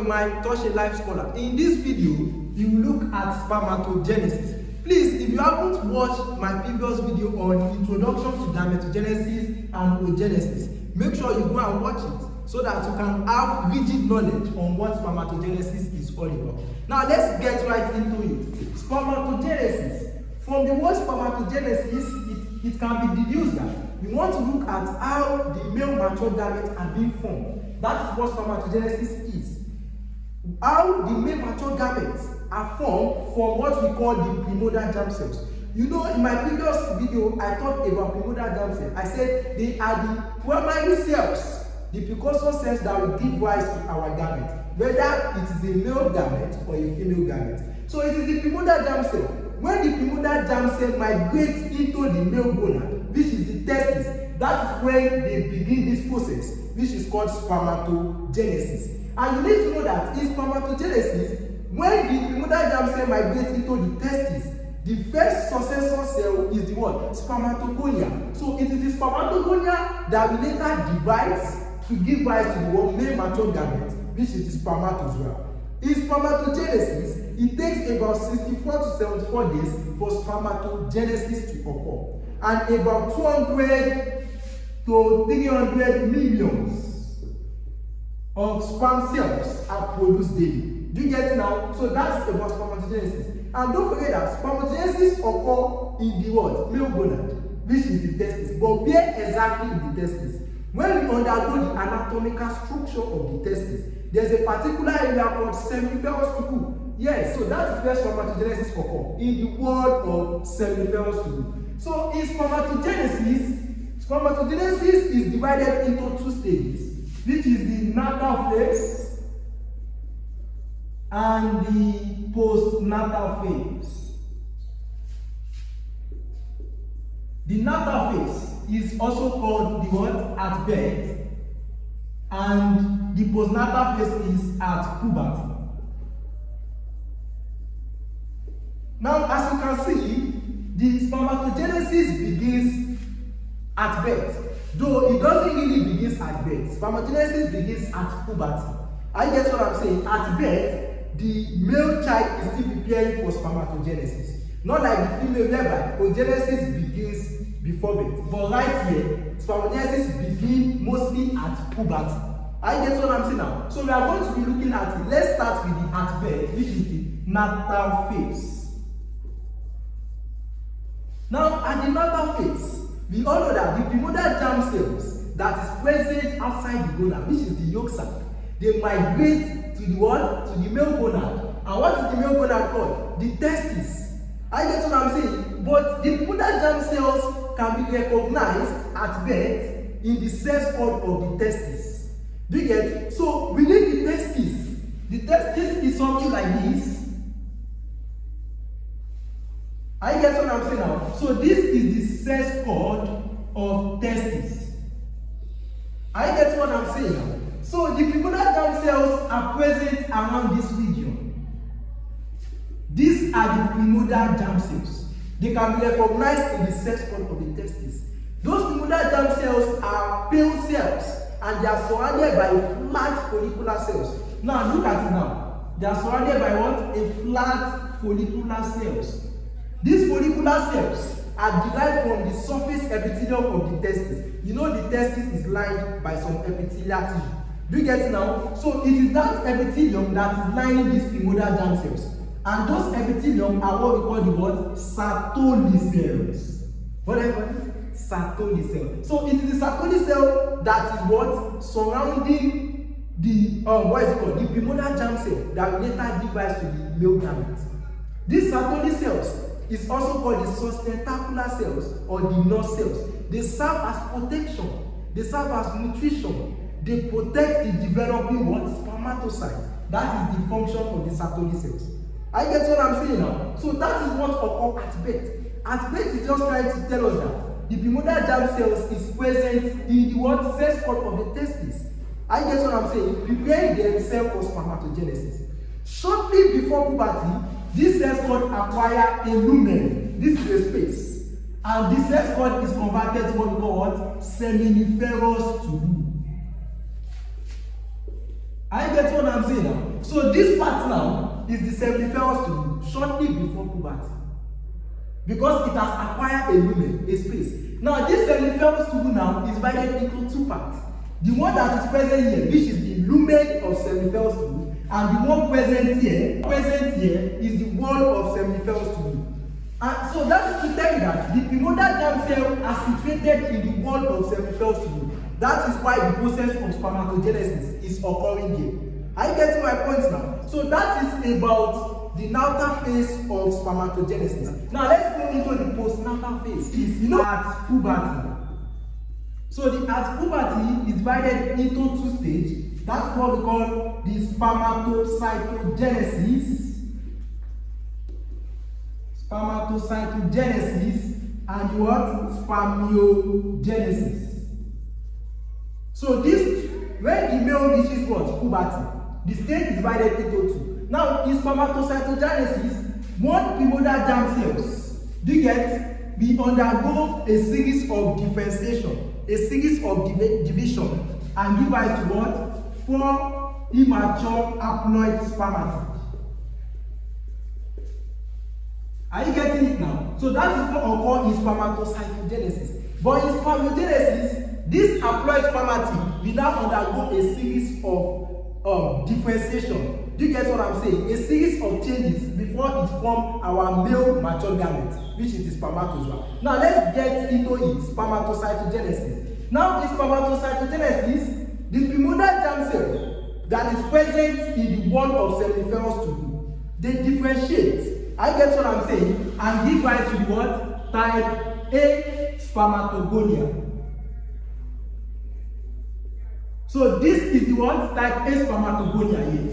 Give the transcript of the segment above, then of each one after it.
in my Touch a Life Scholar. In this video, we will look at spermatogenesis. Please, if you haven't watched my previous video on introduction to gametogenesis and oogenesis, make sure you go and watch it so that you can have rigid knowledge on what spermatogenesis is all about. Now let's get right into it. Spermatogenesis. From the word spermatogenesis, it can be deduced that we want to look at how the male mature gametes are being formed. That is what spermatogenesis is. How the male mature gametes are formed from what we call the primordial germ cells. You know, in my previous video, I talked about primordial germ cells. I said they are the primary cells, the precursor cells that will give rise to our gamete, whether it is a male gamete or a female gamete. So it is the primordial germ cell. When the primordial germ cell migrates into the male gonad, which is the testis, that is when they begin this process, which is called spermatogenesis. And you need to know that in spermatogenesis, when the primordial germ cell migrates into the testis, the first successor cell is the what? Spermatogonia. So it is the spermatogonia that will later divide to give rise to the male mature gamete, which is the spermatozoa. In spermatogenesis, it takes about 64 to 74 days for spermatogenesis to occur, and about 200 to 300 millions of sperm cells are produced daily. Do you get it now? So that's about spermatogenesis. And don't forget that spermatogenesis occurs in the what? Male gonad, which is the testis. But where exactly in the testis? When we undergo the anatomical structure of the testis, there's a particular area called seminiferous tubu. Yes, so that is where spermatogenesis occurs, in the world of seminiferous tubu. So in spermatogenesis is divided into two stages, which is the natal phase and the postnatal phase. The natal phase is also called the what? At birth, and the postnatal phase is at puberty. Now, as you can see, the spermatogenesis begins at birth, though it doesn't really begin at birth. Spermatogenesis begins at puberty. I get what I'm saying. At birth, the male child is still preparing for spermatogenesis, not like the female, whereby oogenesis begins before birth. But right here, spermatogenesis begins mostly at puberty. I get what I'm saying now. So we are going to be looking at it. Let's start with the at birth, which is the natal phase. Now, at the natal phase, we all know that the primordial germ cells that is present outside the gonad, which is the yolk sac, they migrate to the what? To the male gonad. And what is the male gonad called? The testis. I get what I'm saying. But the primordial germ cells can be recognized at birth in the sex cord of the testis. Do you get? So within the testis is something like this. I get what I'm saying now. So this is the sex cord of testis. I get what I'm saying now. So the primordial germ cells are present around this region. These are the primordial germ cells. They can be recognized in the sex cord of the testis. Those primordial germ cells are pale cells, and they are surrounded by flat follicular cells. Now look at it now. They are surrounded by what? A flat follicular cells. These follicular cells are derived from the surface epithelium of the testis. You know the testis is lined by some epithelial tissue. Do you get it now? So it is that epithelium that is lining these primordial germ cells. And those epithelium are what we call the what? Sertoli cells. Whatever it is, Sertoli cell. So it is the Sertoli cell that is what? Surrounding the what is it called? The primordial germ cell that will later give rise to the male gamete. These Sertoli cells is also called the sustentacular cells or the nurse cells. They serve as protection. They serve as nutrition. They protect the developing what? Spermatocyte. That is the function of the Sertoli cells. I get what I'm saying now. So that is what occurs at birth. At birth is just trying to tell us that the primordial germ cells is present in the what? Sex cord of the testis. I get what I'm saying. Preparing themselves for spermatogenesis. Shortly before puberty, this sex cord acquire a lumen. This is a space. And the sex cord is converted to what we call what? Seminiferous tubu. I get what I'm saying now. So this part now is the seminiferous tube shortly before puberty, because it has acquired a lumen, a space. Now this seminiferous tube now is divided into two parts. The one that is present here, which is the lumen of seminiferous tube, and the one present here is the wall of seminiferous tube. And so that is to tell you that the primordial germ cell are situated in the wall of seminiferous tube. That is why the process of spermatogenesis is occurring here. Are you getting my point now? So that is about the natal phase of spermatogenesis. Now let's go into the postnatal phase. At puberty. So at puberty is divided into two stages. That's what we call the spermatocytogenesis. Spermatocytogenesis and what? Spermiogenesis. So this, when the male reaches what? Puberty, the stage is divided into two. Now in spermatocytogenesis, one primordial germ cells, do you get, we undergo a series of differentiation, a series of division, and give rise to what? 4 immature haploid spermatocytes. Are you getting it now? So that is what occurs in spermatocytogenesis. But in spermiogenesis, this haploid spermatid will now undergo a series of differentiation. Do you get what I'm saying? A series of changes before it forms our male mature gamete, which is the spermatozoa. Now let's get into it, spermatocytogenesis. Now in spermatocytogenesis, the primordial germ cell that is present in the wall of seminiferous tube, they differentiate. I get what I'm saying, and give rise to the what? Type A spermatogonia. So this is the what? Type A spermatogonia here.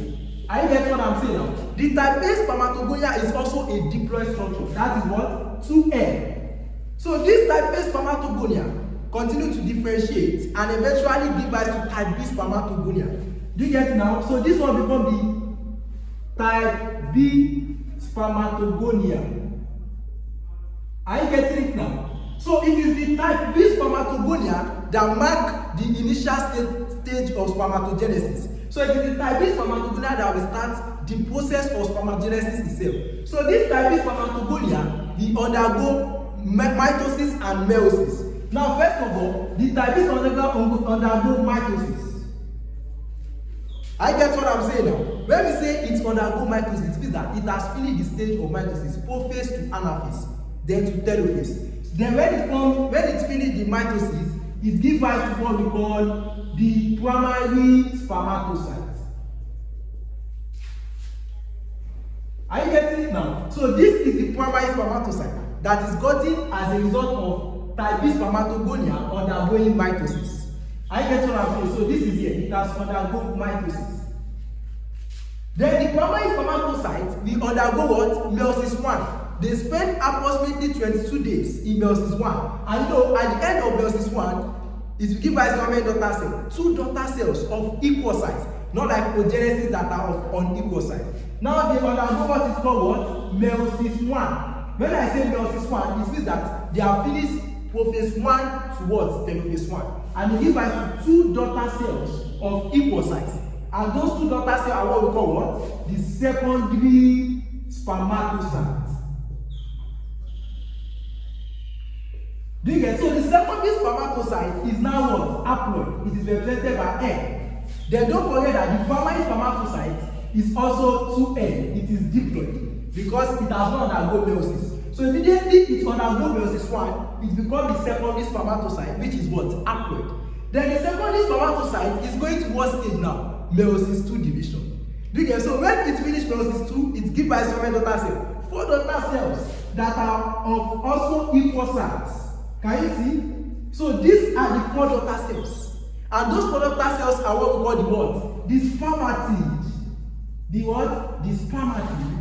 I get what I'm saying now. The type A spermatogonia is also a diploid structure. That is what? 2N. So this type A spermatogonia continue to differentiate and eventually give rise to type B spermatogonia. Do you get it now? So this one become the type B spermatogonia. Are you getting it now? So it is the type B spermatogonia that mark the initial stage of spermatogenesis. So it is the type B spermatogonia that will start the process of spermatogenesis itself. So this type B spermatogonia will undergo mitosis and meiosis. Now first of all, the type B spermatogonia will undergo mitosis. I get what I'm saying now. When we say it undergo mitosis, it means that it has finished the stage of mitosis, prophase to anaphase, then to telophase. Then when it finishes the mitosis, it gives rise to what we call the primary spermatocyte. Are you getting it now? So this is the primary spermatocyte that is gotten as a result of type B spermatogonia undergoing mitosis. I get what I'm saying. So this is here. It has undergone mitosis. Then the primary spermatocyte will undergo what? Meiosis 1. They spend approximately 22 days in meiosis 1. And you know, at the end of meiosis 1, it will give rise to how many daughter cells? 2 daughter cells of equal size. Not like oogenesis that are of unequal size. Now they undergo what is called what? Meiosis 1. When I say meiosis 1, it means that they have finished prophase 1 towards telophase 1. And they give rise to 2 daughter cells of equal size. And those 2 daughter cells are what we call what? The secondary spermatocytes. Do you get? So the secondary spermatocyte is now what? Haploid. It is represented by N. Then don't forget that the primary spermatocyte is also 2N. It is diploid because it has not undergone meiosis. So immediately it undergoes meiosis 1, it becomes the secondary spermatocyte, which is what? Haploid. Then the secondary spermatocyte is going to what stage now? Meiosis 2 division. Do you get? So when it finishes meiosis 2, it gives rise to how many daughter cells? 4 daughter cells that are of also equal size. Can you see? So these are the 4 daughter cells. And those 4 daughter cells are what we call the what? The spermatid. The what? The spermatid.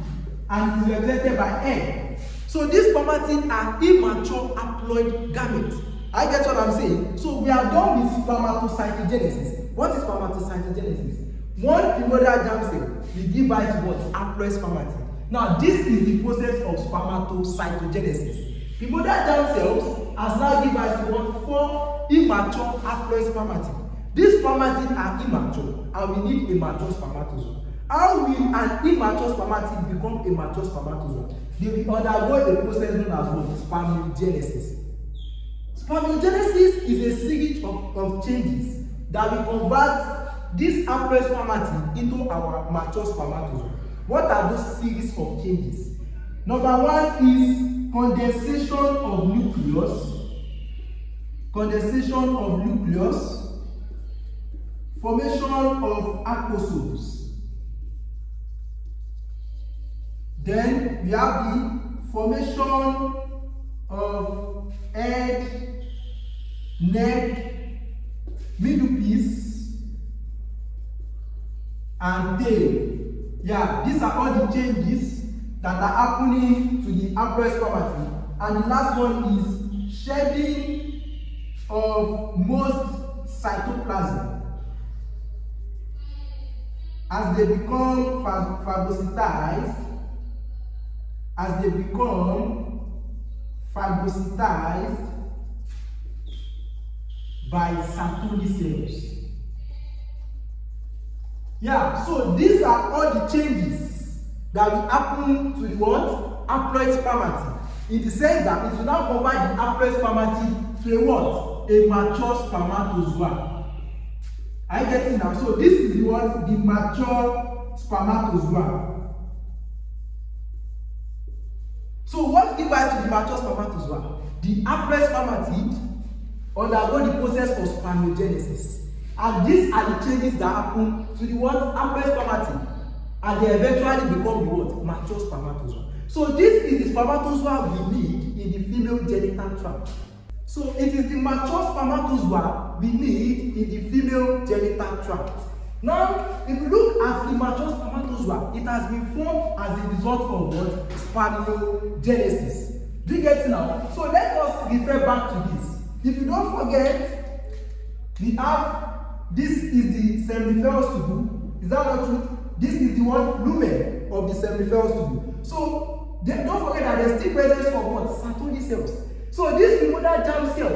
And it is represented by N. So these spermatids are immature haploid gametes. I get what I'm saying? So we are done with spermatocytogenesis. What is spermatocytogenesis? One primordial germ cell will give rise to what? Haploid spermatid. Now this is the process of spermatocytogenesis. Primordial germ cells has now given rise to what? 4 immature haploid spermatid. These spermatids are immature and we need a mature spermatozoa. How will an immature spermatid become a mature spermatozoa? They will undergo a process known as what? Spermiogenesis. Spermiogenesis is a series of changes that will convert this haploid spermatid into our mature spermatozoa. What are those series of changes? Number one is condensation of nucleus. Condensation of nucleus. Formation of acrosomes. Then we have the formation of head, neck, middle piece, and tail. Yeah, these are all the changes that are happening to the haploid spermatid. And the last one is shedding of most cytoplasm as they become phagocytized. As they become phagocytized by Sertoli cells. Yeah, so these are all the changes that will happen to the what? Haploid spermatid. In the sense that it will now convert the haploid spermatid to a what? A mature spermatozoa. Are you getting now? So this is the what? The mature spermatozoa. So what gives rise to the mature spermatozoa? The haploid spermatid undergo the process of spermiogenesis. And these are the changes that happen to the what? Haploid spermatid. And they eventually become the what? Mature spermatozoa. So this is the spermatozoa we need in the female genital tract. So it is the mature spermatozoa we need in the female genital tract. Now, if you look at the mature spermatozoa, it has been formed as a result of what? Spermiogenesis. Do you get it now? So let us refer back to this. If you don't forget, we have this is the seminiferous tubule. Is that not true? This is the what? Lumen of the seminiferous tubule. So don't forget that there's still presence of what? Sertoli cells. So this remodeled germ cell,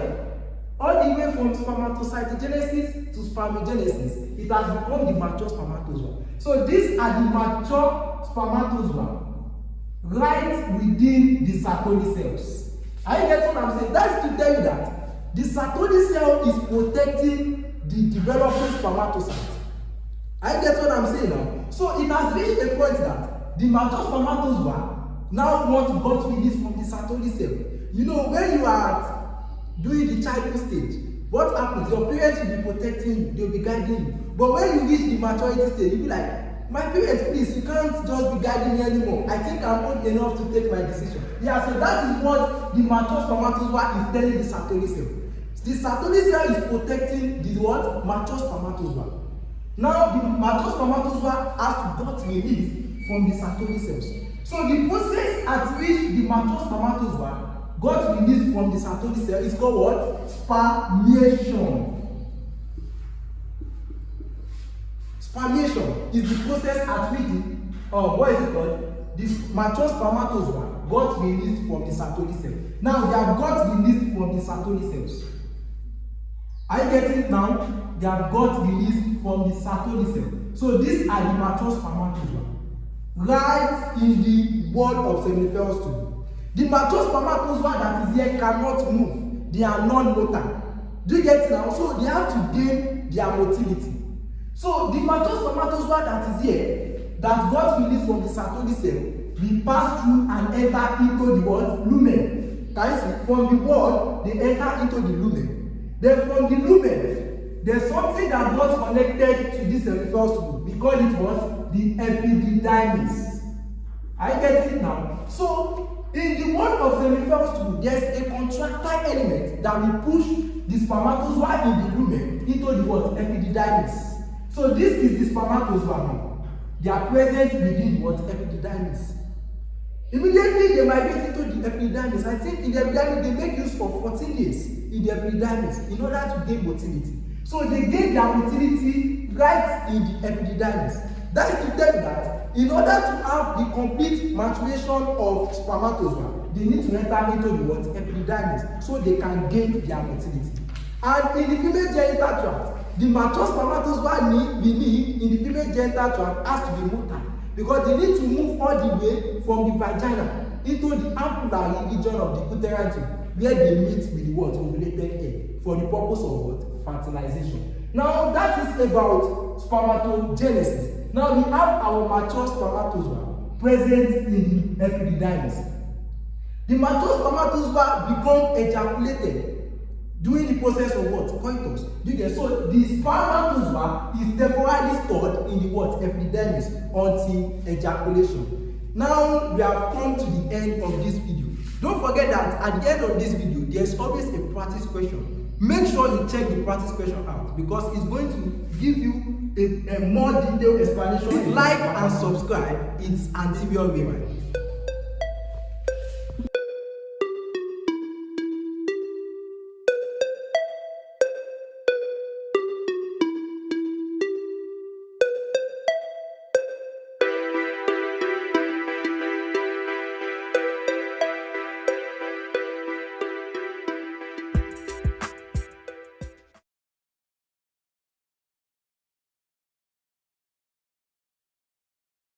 all the way from spermatocytogenesis to spermiogenesis, it has become the mature spermatozoa. So these are the mature spermatozoa right within the Sertoli cells. Are you getting what I'm saying? That's to tell you that the Sertoli cell is protecting the developing spermatocyte. Are you getting what I'm saying now? So it has reached a point that the mature spermatozoa now want to got released from the Sertoli cell. You know, when you are doing the childhood stage, what happens? Your parents will be protecting you, they'll be guiding you. But when you reach the maturity stage, you'll be like, my parents, please, you can't just be guiding me anymore. I think I'm old enough to take my decision. Yeah, so that is what the mature spermatozoa is telling the Sertoli cell. The Sertoli cell is protecting the what? Mature spermatozoa. Now the mature spermatozoa has to got released from the Sertoli cells. So the process at which the mature spermatozoa got released from the Sertoli cell is called what? Spermiation. Spermiation is the process at which the, what is it called? This mature spermatozoa got released from the Sertoli cell. Now they have got released from the Sertoli cells. Are you getting it now? They have got released from the Sertoli cell. So these are the mature spermatozoa right in the wall of seminiferous tubule. The mature spermatozoa that is here cannot move. They are non-motor. Do you get it now? So they have to gain their motility. So the mature spermatozoa that is here, that got released from the Sertoli cell, will pass through and enter into the what? Lumen. Can you see? From the wall, they enter into the lumen. Then from the lumen, there's something that got connected to this seminiferous tubule. We call it what? The epididymis. Are you getting it now? So in the wall of seminiferous tubule, there's a contractile element that will push the spermatozoa in the lumen into the what? Epididymis. So this is the spermatozoa now. They are present within what? Epididymis. Immediately they migrate into the epididymis. I think in the epididymis they make use for 14 days in the epididymis in order to gain motility. So they gain their motility right in the epididymis. That is to tell you that in order to have the complete maturation of spermatozoa, they need to enter into the what? Epididymis, so they can gain their motility. And in the female genital tract, the mature spermatozoa need in the female genital tract has to be motile because they need to move all the way from the vagina into the ampullary region of the uterine tube where they meet with the what ovulated egg for the purpose of what fertilization. Now that is about spermatogenesis. Now we have our mature spermatozoa present in the epididymis. The mature spermatozoa become ejaculated during the process of what? Coitus. So the spermatozoa is temporarily stored in the what? Epididymis until ejaculation. Now we have come to the end of this video. Don't forget that at the end of this video, there's always a practice question. Make sure you check the practice question out because it's going to give you a more detailed explanation. Like and subscribe. It's anterior women.